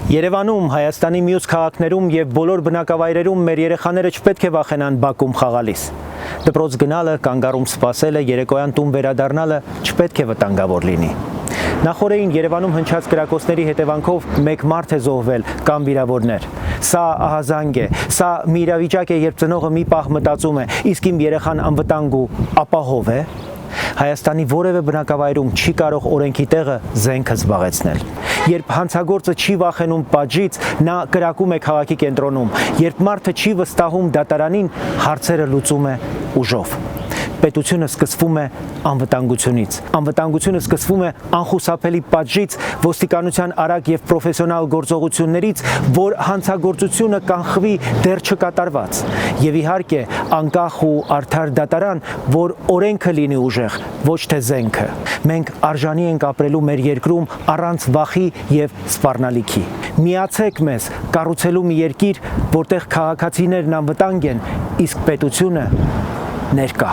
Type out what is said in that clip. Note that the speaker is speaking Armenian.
Երևանում, Հայաստանի մյուս քաղաքներում եւ բոլոր բնակավայրերում մեր երեխաները չպետք է վախենան բակում խաղալիս։ Դպրոց գնալը, կանգառում սպասելը, երեկոյան տուն վերադառնալը չպետք է վտանգավոր լինի։ Նախորդին Երևանում հնչած կրակոցների հետևանքով մեկ մարդ է զոհվել կամ վիրավորներ։ Սա ահազանգ է, սա մի իրավիճակ է, երբ ծնողը մի պահ մտածում է, իսկ իմ երեխան անվտանգ ու ապահով է։ Հայաստանի որևէ բնակավայրում չի կարող օրենքի տեղը զենքը զբաղեցնել։ Երբ հանցագործը չի վախենում պատժից, նա կրակում է քաղաքի կենտրոնում։ Երբ մարդը չի վստահում դատարանին, հարցերը լուծում է ուժով։ Պետությունը սկսվում է անվտանգությունից։ Անվտանգությունը սկսվում է անխուսափելի պատժից, ոստիկանության արագ եւ պրոֆեսիոնալ գործողություններից, որ հանցագործությունը կանխվի դեռ չկատարված։ Եվ իհարկե, անկախ ու արդար դատարան, որ օրենքը լինի ուժեղ, ոչ թե զենքը։ Մենք արժանի ենք ապրելու մեր երկրում առանց վախի եւ սպառնալիքի։ Միացեք մեզ կառուցելու մի երկիր, որտեղ քաղաքացիներն անվտանգ են, իսկ պետությունը ներկա։